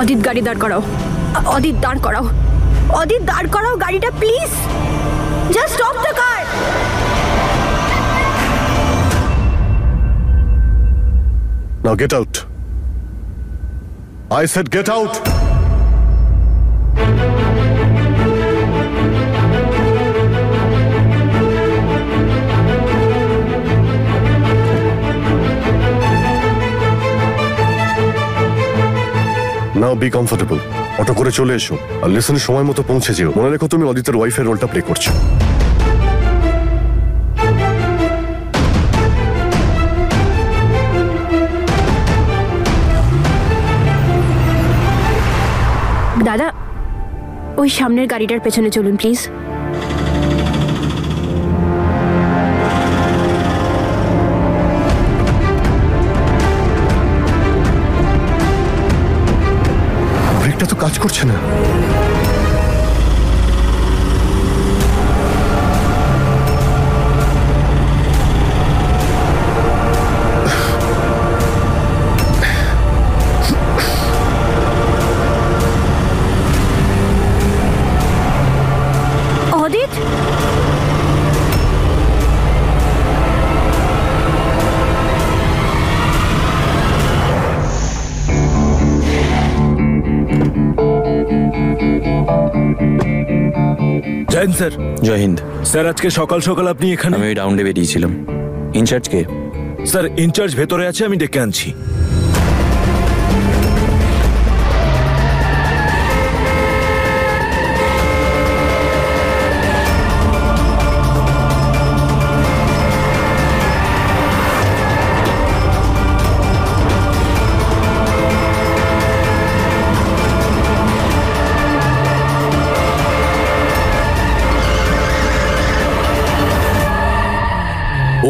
অদিত গাড়ি দাঁড় করাও, অদিত দাঁড় করাও, অদিত দাঁড় করাও গাড়িটা please. Just stop the car. Now get out. I said get out. Now be comfortable. Auto করে চলে এসো আর লেসনের সময় মতো পৌঁছে যেও। মনে রেখো তুমি অদিতের ওয়াইফের রোলটা প্লে করছো। দাদা, ওই সামনের গাড়িটার পেছনে চলুন প্লিজ। ব্রেকটা তো কাজ করছে না। অদিত, জয়েন স্যার। জয় হিন্দ স্যার, আজকে সকাল সকাল আপনি এখানে? আমি ওই রাউন্ডে বেরিয়েছিলাম। ইনচার্জ কে? স্যার, ইনচার্জ ভেতরে আছে, আমি ডেকে আনছি।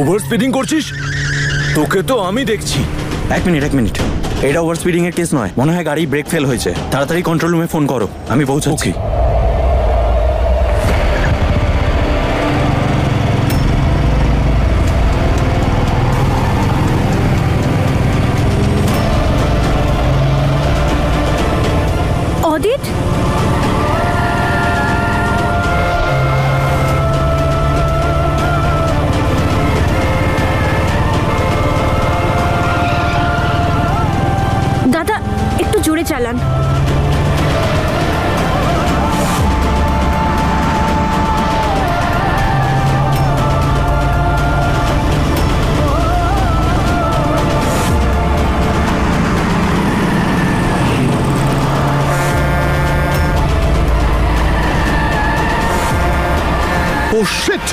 ওভার স্পিডিং করছিস? তোকে তো আমি দেখছি। এক মিনিট, এটা ওভার স্পিডিং এর কেস নয়। মনে হয় গাড়ি ব্রেক ফেল হয়েছে। তাড়াতাড়ি কন্ট্রোল রুমে ফোন করো, আমি পৌঁছাচ্ছি। অদিত, দাদা একটু জোরে চালান। Oh shit!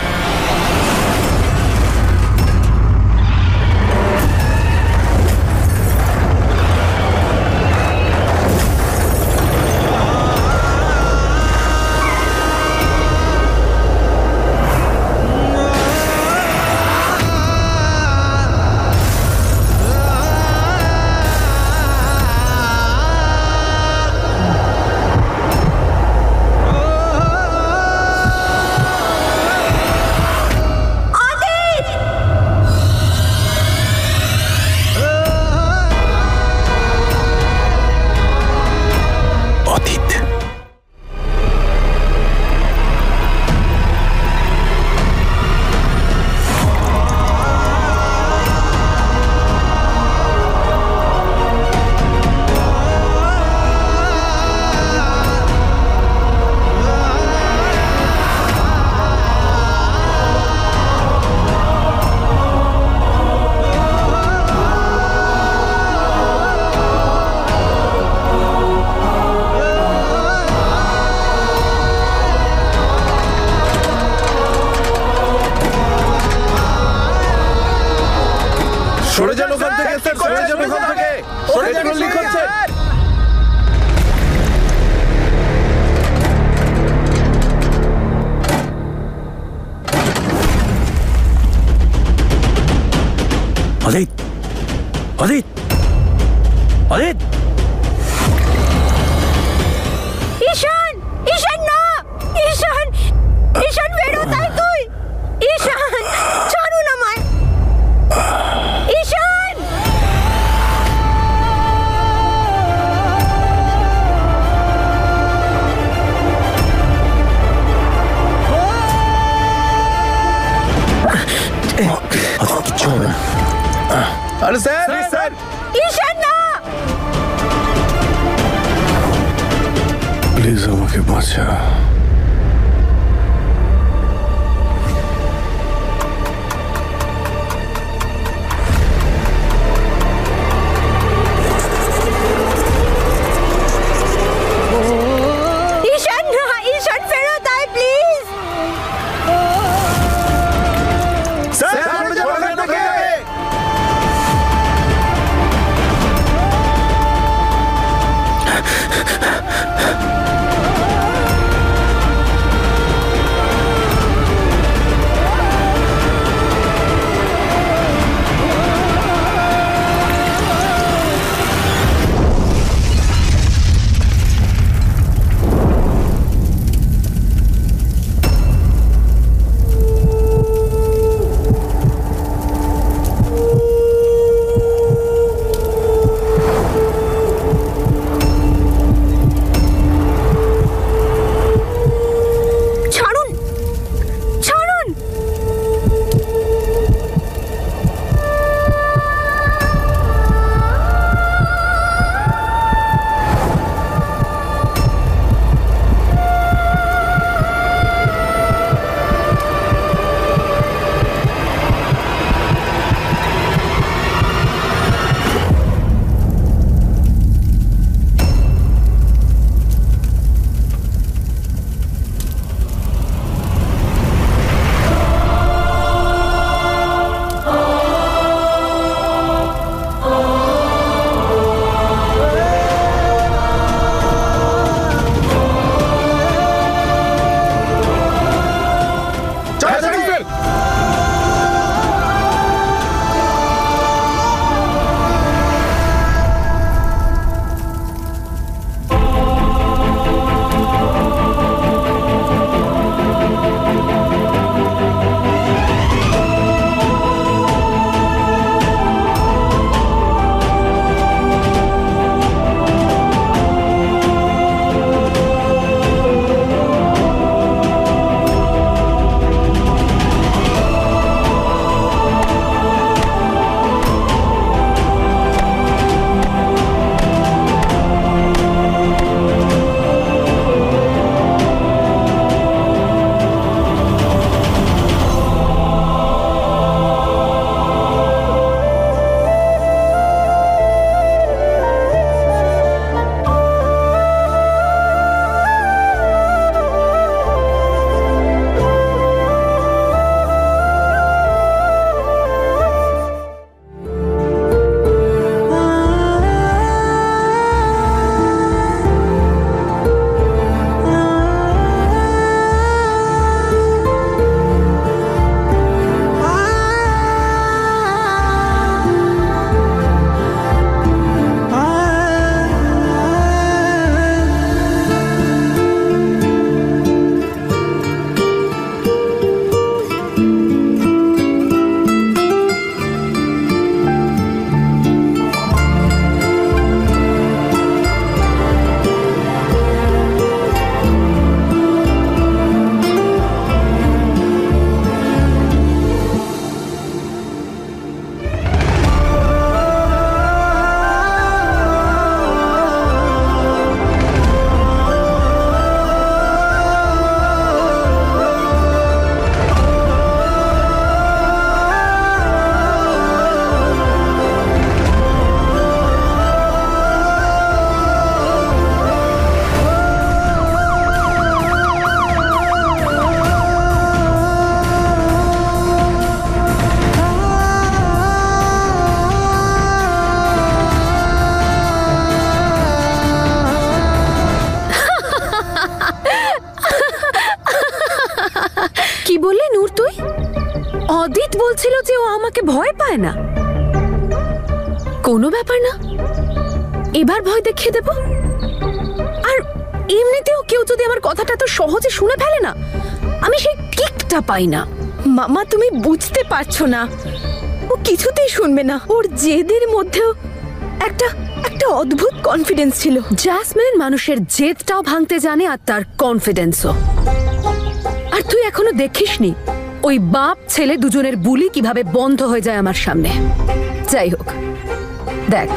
সরে যান ওখান থেকে স্যার, সরে যান ওখান থেকে। সরে যান, লিক হচ্ছে। অদিত, অদিত, অদিত! ঈশান, ঈশান না, ঈশান, ঈশান বেরো তাই তুই। ঈশান, ছাড়ুন আমায়। ঈশান! কিচ্ছু হবে না। আরে স্যার স্যার ঈশান না! প্লিজ আমাকে বাঁচা। ঈশান না! ঈশান ফেরত আয় প্লিজ! ছাড়ুন! ছাড়ুন! কি বললি নূর তুই? অদিত বলছিল যে ও আমাকে ভয় পায় না। কোনো ব্যাপার না, এবার ভয় দেখিয়ে দেব। আর এমনিতেও কেউ যদি আমার কথাটা তো সহজে শুনে ফেলে না, আমি সেই কিকটা পাই না। মামা তুমি বুঝতে পারছো না, ও কিছুতেই শুনবে না। ওর জেদের মধ্যেও একটা একটা অদ্ভুত কনফিডেন্স ছিল। জ্যাসমিন মানুষের জেদটাও ভাঙতে জানে আর তার কনফিডেন্সও। আর তুই এখনো দেখিসনি ওই বাপ ছেলে দুজনের বুলি কিভাবে বন্ধ হয়ে যায় আমার সামনে। যাই হোক, দেখ,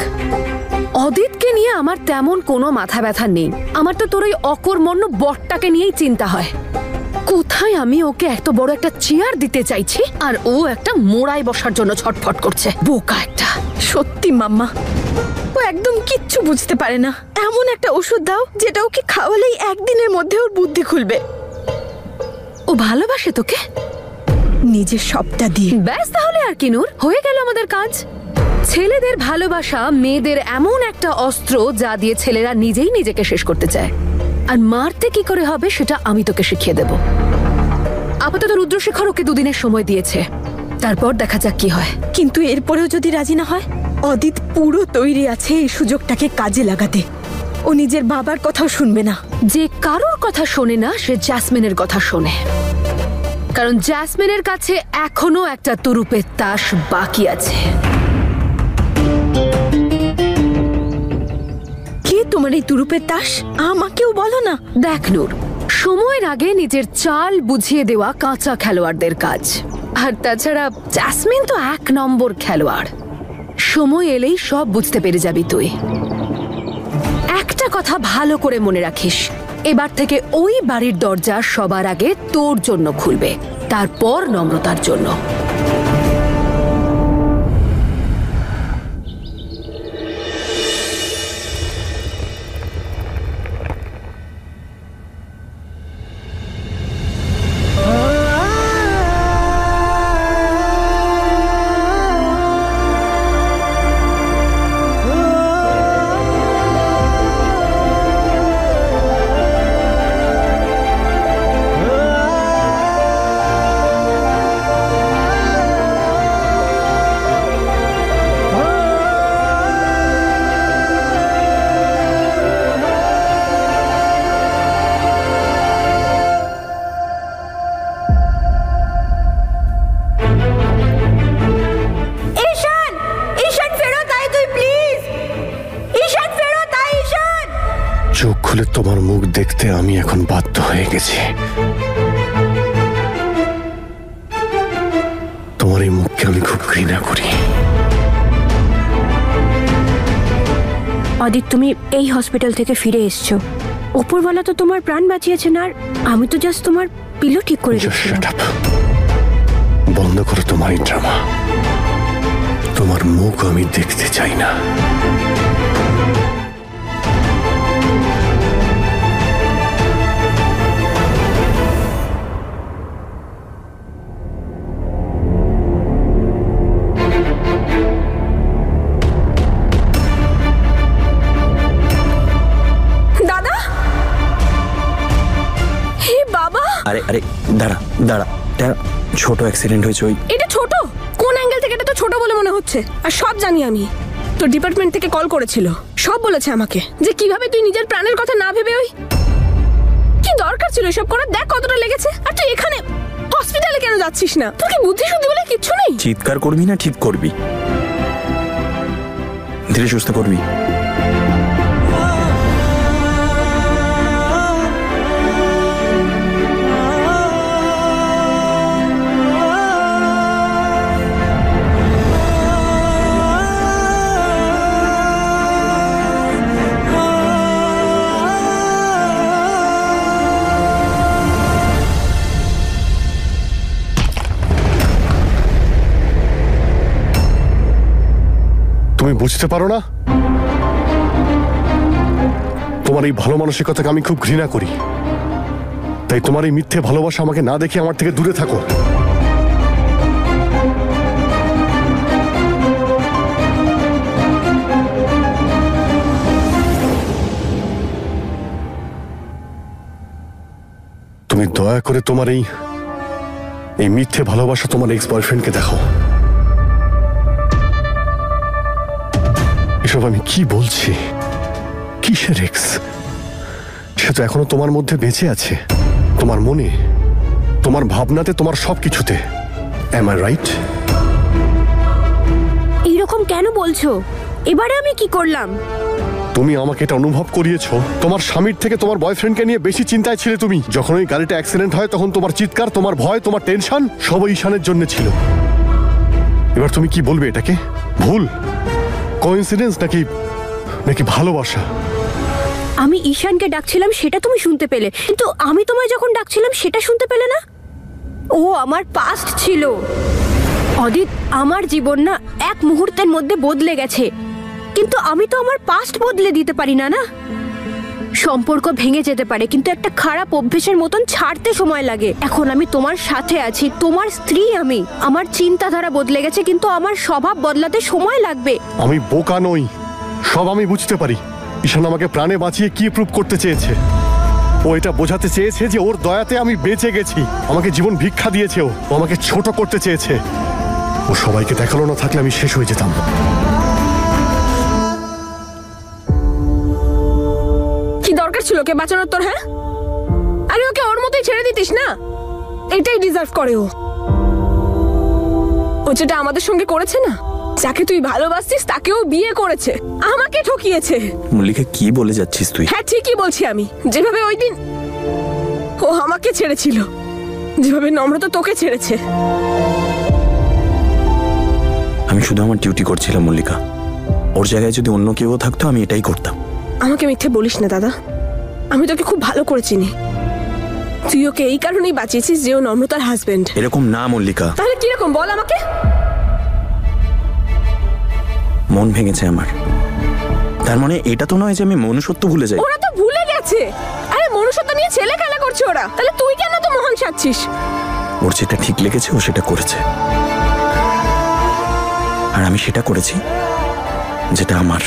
অদিতকে নিয়ে আমার তেমন কোনো মাথা ব্যথা নেই। আমার তো তোর ওই অকর্মণ্য বটটাকে নিয়েই চিন্তা হয়। কোথায় আমি ওকে এত বড় একটা চেয়ার দিতে চাইছি আর ও একটা মোড়ায় বসার জন্য ছটফট করছে। বোকা একটা। সত্যি মাম্মা, ও একদম কিচ্ছু বুঝতে পারে না। এমন একটা ওষুধ দাও যেটা ওকে খাওয়ালেই একদিনের মধ্যে ওর বুদ্ধি খুলবে। ও ভালোবাসে তোকে নিজের সবটা দিয়ে। ব্যাস, তাহলে আর কি নূর, হয়ে গেল আমাদের কাজ। ছেলেদের ভালোবাসা মেয়েদের এমন একটা অস্ত্র যা দিয়ে ছেলেরা নিজেই নিজেকে শেষ করতে চায়। আর মারতে কি করে হবে সেটা আমি তোকে শিখিয়ে দেব। আপাতত রুদ্রশেখর ওকে 2 দিনের সময় দিয়েছে, তারপর দেখা যাক কি হয়। কিন্তু এরপরেও যদি রাজি না হয়, অদিত পুরো তৈরি আছে এই সুযোগটাকে কাজে লাগাতে। ও নিজের বাবার কথাও শুনবে না। যে কারোর কথা শোনে না সে জ্যাসমিনের কথা শোনে, কারণ জ্যাসমিনের কাছে এখনো একটা তুরুপের তাস বাকি আছে। কে তোমার এই তুরুপের তাস? আমাকেও বলো না। দেখ নূর, সময়ের আগে নিজের চাল বুঝিয়ে দেওয়া কাঁচা খেলোয়াড়দের কাজ। আর তাছাড়া জ্যাসমিন তো 1 নম্বর খেলোয়াড়। সময় এলেই সব বুঝতে পেরে যাবি তুই। একটা কথা ভালো করে মনে রাখিস, এবার থেকে ওই বাড়ির দরজা সবার আগে তোর জন্য খুলবে, তারপর নম্রতার জন্য। চোখ খুলে তোমার মুখ দেখতে আমি এখন বাধ্য হয়ে গেছি। তোমার এই মুখকে আমি খুব ঘৃণা করি। অদিত, তুমি এই হসপিটাল থেকে ফিরে এসছো। উপরওয়ালা তো তোমার প্রাণ বাঁচিয়েছেন, আর আমি তো জাস্ট তোমার পিলো ঠিক করে দিচ্ছিলাম। বন্ধ করো তোমার এই ড্রামা। তোমার মুখ আমি দেখতে চাই না। আরে আরে দাঁড়া দাঁড়া, এটা ছোট অ্যাক্সিডেন্ট হয়েছে। ওই এটা ছোট? কোন অ্যাঙ্গেল থেকে এটা তো ছোট বলে মনে হচ্ছে। আর সব জানি আমি। তো ডিপার্টমেন্ট থেকে কল করেছিল, সব বলেছে আমাকে যে কিভাবে তুই নিজের প্রাণের কথা না ভেবে ওই কি দরকার ছিল এসব করার। দেখ কতটা লেগেছে। আর তুই এখানে হসপিটালে কেন যাচ্ছিস না? তোর কি বুদ্ধি শুদ্ধি বলে কিচ্ছু নেই? চিৎকার করবি না ঠিক করবি, ধীরে সুস্থ করবি। তুমি বুঝতে পারো না? তোমার এই ভালো মানসিকতাকে আমি খুব ঘৃণা করি। তাই তোমার এই মিথ্যে ভালোবাসা আমাকে না দেখে আমার থেকে দূরে থাকো। তুমি দয়া করে তোমার এই মিথ্যে ভালোবাসা তোমার এক্স বয়ফ্রেন্ডকে দেখাও। এসব আমি কি বলছি? কিসের এক্স? সে তো এখনো তোমার মধ্যে বেঁচে আছে, তোমার মনে, তোমার ভাবনাতে, তোমার সবকিছুতে। Am I right? এইরকম কেন বলছো? এবারে আমি কি করলাম? তুমি আমাকে এটা অনুভব করিয়েছো। তোমার স্বামীর থেকে তোমার বয়ফ্রেন্ডকে নিয়ে বেশি চিন্তায় ছিলে তুমি। যখন ওই গাড়িটা অ্যাক্সিডেন্ট হয় তখন তোমার চিৎকার, তোমার ভয়, তোমার টেনশন সব ঈশানের জন্য ছিল। এবার তুমি কি বলবে এটাকে? ভুল, কোইন্সিডেন্স নাকি নাকি ভালোবাসা? আমি ঈশানকে ডাকছিলাম সেটা তুমি শুনতে পেলে, কিন্তু আমি তোমায় যখন ডাকছিলাম সেটা শুনতে পেলে না। ও আমার পাস্ট ছিল অদিত। আমার জীবন না এক মুহূর্তের মধ্যে বদলে গেছে, কিন্তু আমি তো আমার পাস্ট বদলে দিতে পারি না। না, সম্পর্ক ভেঙে যেতে পারে, কিন্তু একটা খারাপ অভ্যেসের মতন ছাড়তে সময় লাগে। এখন আমি তোমার সাথে আছি, তোমার স্ত্রী আমি। আমার চিন্তাধারা বদলে গেছে, কিন্তু আমার স্বভাব বদলাতে সময় লাগবে। আমি বোকা নই, সব আমি বুঝতে পারি। ঈশান আমাকে প্রাণে বাঁচিয়ে কি প্রুভ করতে চেয়েছে? ও এটা বোঝাতে চেয়েছে যে ওর দয়াতে আমি বেঁচে গেছি। আমাকে জীবন ভিক্ষা দিয়েছে, ও আমাকে ছোট করতে চেয়েছে। ও সবাইকে দেখালো না থাকলে আমি শেষ হয়ে যেতাম। কি দরকার ছিল ওকে বাঁচানোর তোর? হ্যাঁ, আরে ওকে ওর মতোই ছেড়ে দিতিস না। এটাই ডিজার্ভ করে ও। ও যেটা আমাদের সঙ্গে করেছে না, যাকে তুই ভালোবাসতিস তাকেও বিয়ে করেছে, আমাকে ঠকিয়েছে। মল্লিকা কি বলে যাচ্ছিস তুই? হ্যাঁ ঠিকই বলছি আমি। যেভাবে ওই দিন ও আমাকে ছেড়েছিল, যেভাবে নম্রতা তোকে ছেড়েছে। আমি শুধু আমার ডিউটি করছিলাম মল্লিকা। ওর জায়গায় যদি অন্য কেউ থাকতো আমি এটাই করতাম। আমাকে মিথ্যে বলিস না দাদা, আমি তোকে খুব ভালো করে চিনি। তুই ওকে এই কারণেই বাঁচিয়েছিস যে ও নম্রতার হাজবেন্ড। এরকম না মল্লিকা। তাহলে কিরকম বল আমাকে? মন ভেঙেছে আমার। তার মানে এটা তো নয় যে আমি মনুষ্যত্ব ভুলে যাই। ওরা তো ভুলে গেছে। আরে মনুষ্যত্ব নিয়ে ছেলে খেলা করছে ওরা, তাহলে তুই কেন তো মহান সাজছিস? ওর যেটা ঠিক লেগেছে ও সেটা করেছে, আর আমি সেটা করেছি যেটা আমার।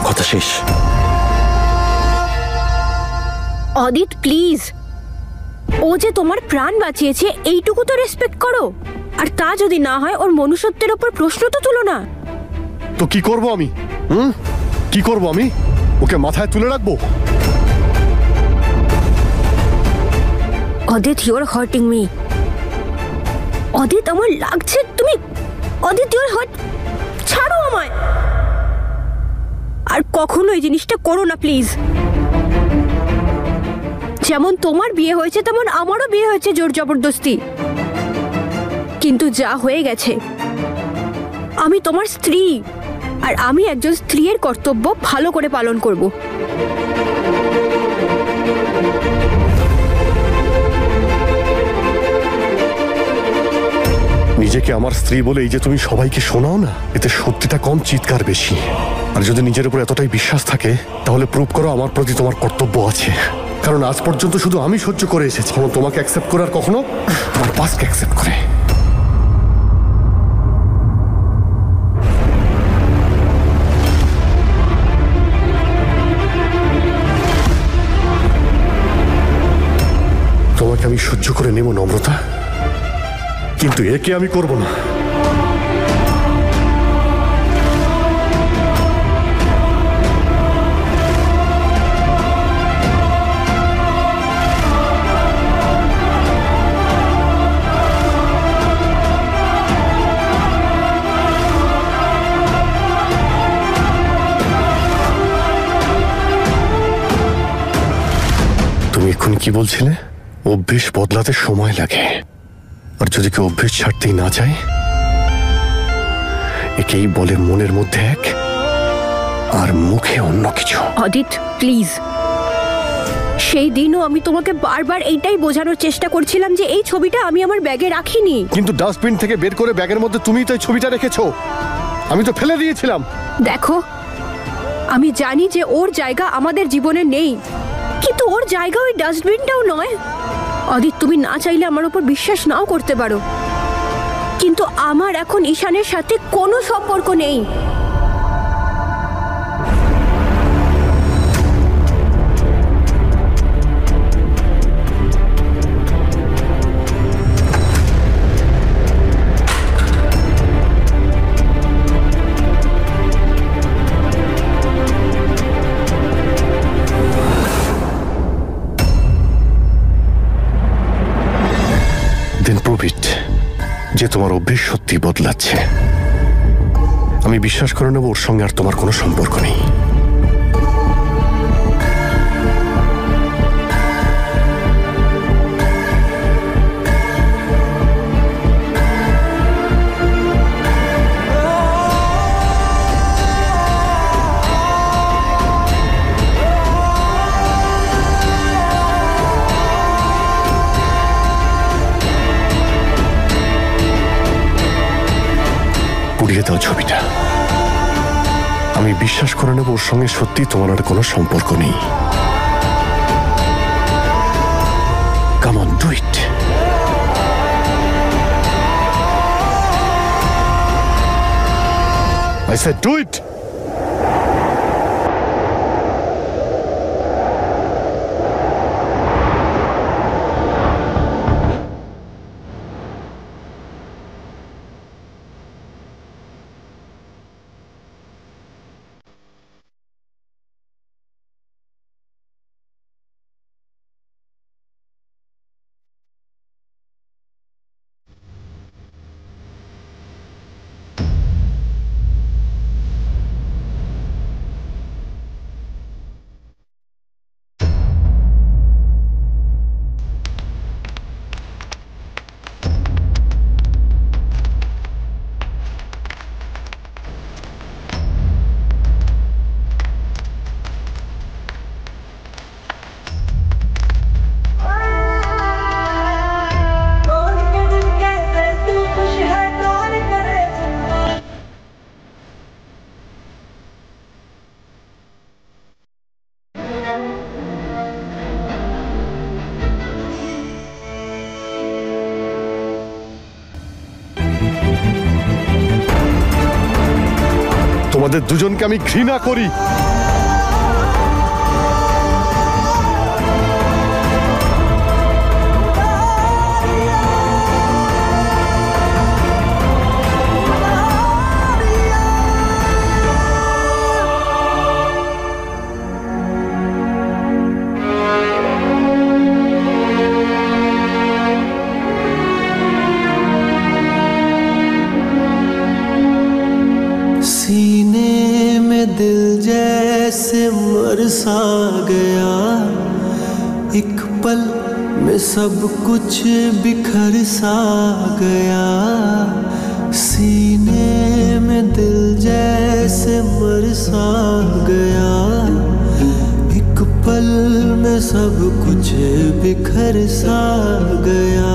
কথা শেষ। অদিত প্লিজ, ও যে তোমার প্রাণ বাঁচিয়েছে এইটুকু তো রেসপেক্ট করো। আর তা যদি না হয় ওর মনুষ্যত্বের ওপর প্রশ্ন তো তুলো না। তো কি করব আমি? কি করব আমি? ওকে মাথায় তুলে রাখবো? অদিত, ইউ আর হার্টিং মি। অদিত, আমার লাগছে তুমি। অদিত, ইউ আর হার্ট। ছাড়ো আমায়। আর কখনো এই জিনিসটা করো না প্লিজ। যেমন তোমার বিয়ে হয়েছে তেমন আমারও বিয়ে হয়েছে জোর জবরদস্তি, কিন্তু যা হয়ে গেছে। আমি তোমার স্ত্রী, আর আমি একজন স্ত্রীর কর্তব্য ভালো করে পালন করব। নিজেকে আমার স্ত্রী বলে এই যে তুমি সবাইকে শোনাও না, এতে সত্যিটা কম, চিৎকার বেশি। আর যদি নিজের উপর এতটাই বিশ্বাস থাকে তাহলে প্রুভ করো আমার প্রতি তোমার কর্তব্য আছে। কারণ আজ পর্যন্ত শুধু আমি সহ্য করে এসেছি, কখনো তোমাকে অ্যাকসেপ্ট করে আর কখনো আমার পাস্টকে অ্যাকসেপ্ট করে। তোমাকে আমি সহ্য করে নেব নম্রতা, কিন্তু একে আমি করব না। তুমি এখন কি বলছিলে? অভ্যেস বদলাতে সময় লাগে, আর যদি কেউ অভ্যেস ছাড়তেই না চায় একেই বলে মনের মধ্যে এক আর মুখে অন্য কিছু। অদিত প্লিজ, সেই দিনও আমি তোমাকে বারবার এইটাই বোঝানোর চেষ্টা করছিলাম যে এই ছবিটা আমি আমার ব্যাগে রাখিনি। কিন্তু ডাস্টবিন থেকে বের করে ব্যাগের মধ্যে তুমিই তো এই ছবিটা রেখেছো, আমি তো ফেলে দিয়েছিলাম। দেখো, আমি জানি যে ওর জায়গা আমাদের জীবনে নেই, কিন্তু ওর জায়গা ওই ডাস্টবিনটাও নয়। অদিত, তুমি না চাইলে আমার উপর বিশ্বাস নাও করতে পারো, কিন্তু আমার এখন ঈশানের সাথে কোনো সম্পর্ক নেই। যে তোমার অভ্যেস সত্যি বদলাচ্ছে। আমি বিশ্বাস করে নেব ওর সঙ্গে আর তোমার কোনো সম্পর্ক নেই। পুড়িয়ে দাও ছবিটা। আমি বিশ্বাস করে নেব ওর সঙ্গে সত্যি তোমার আর কোনো সম্পর্ক নেই। Come on, do it. I said do it. তোমাদের দুজনকে আমি ঘৃণা করি। सा गया एक पल में सब कुछ बिखर सा गया, सीने में दिल जैसे मर सा गया, एक पल में सब कुछ बिखर सा गया।